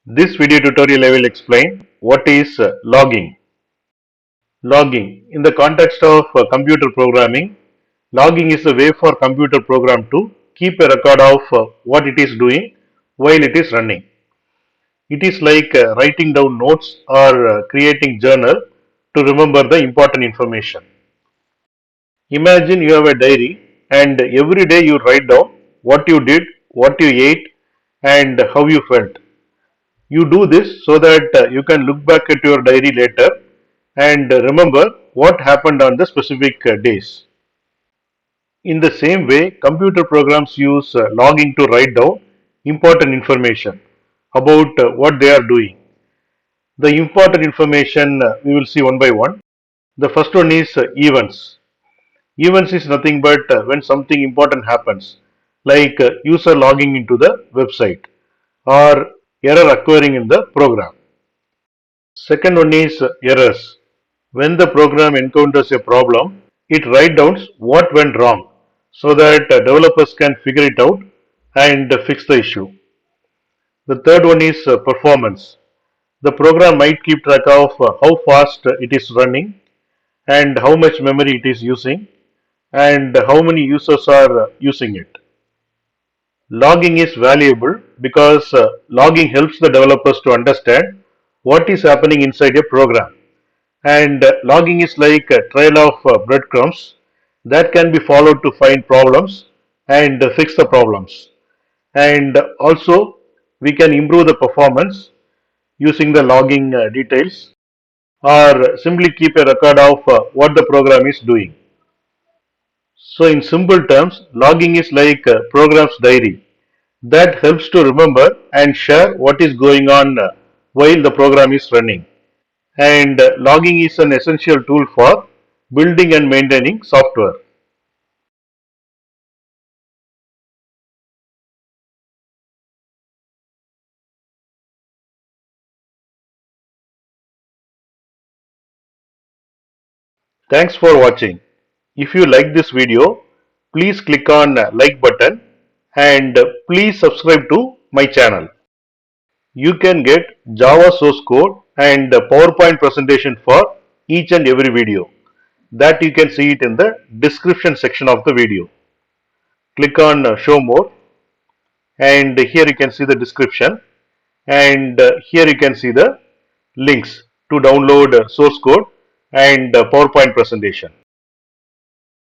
This video tutorial I will explain what is logging. Logging. In the context of computer programming, logging is a way for computer program to keep a record of what it is doing while it is running. It is like writing down notes or creating journal to remember the important information. Imagine you have a diary and every day you write down what you did, what you ate and how you felt. You do this so that you can look back at your diary later and remember what happened on the specific days. In the same way, computer programs use logging to write down important information about what they are doing. The important information we will see one by one. The first one is events. Events is nothing but when something important happens, like user logging into the website or error occurring in the program. Second one is errors. When the program encounters a problem, it writes down what went wrong so that developers can figure it out and fix the issue. The third one is performance. The program might keep track of how fast it is running and how much memory it is using and how many users are using it. Logging is valuable because logging helps the developers to understand what is happening inside a program. And logging is like a trail of breadcrumbs that can be followed to find problems and fix the problems. And also, we can improve the performance using the logging details or simply keep a record of what the program is doing. So, in simple terms, logging is like a program's diary that helps to remember and share what is going on while the program is running. And logging is an essential tool for building and maintaining software. Thanks for watching. If you like this video, please click on like button and please subscribe to my channel. You can get Java source code and PowerPoint presentation for each and every video. That you can see it in the description section of the video. Click on show more and here you can see the description and here you can see the links to download source code and PowerPoint presentation.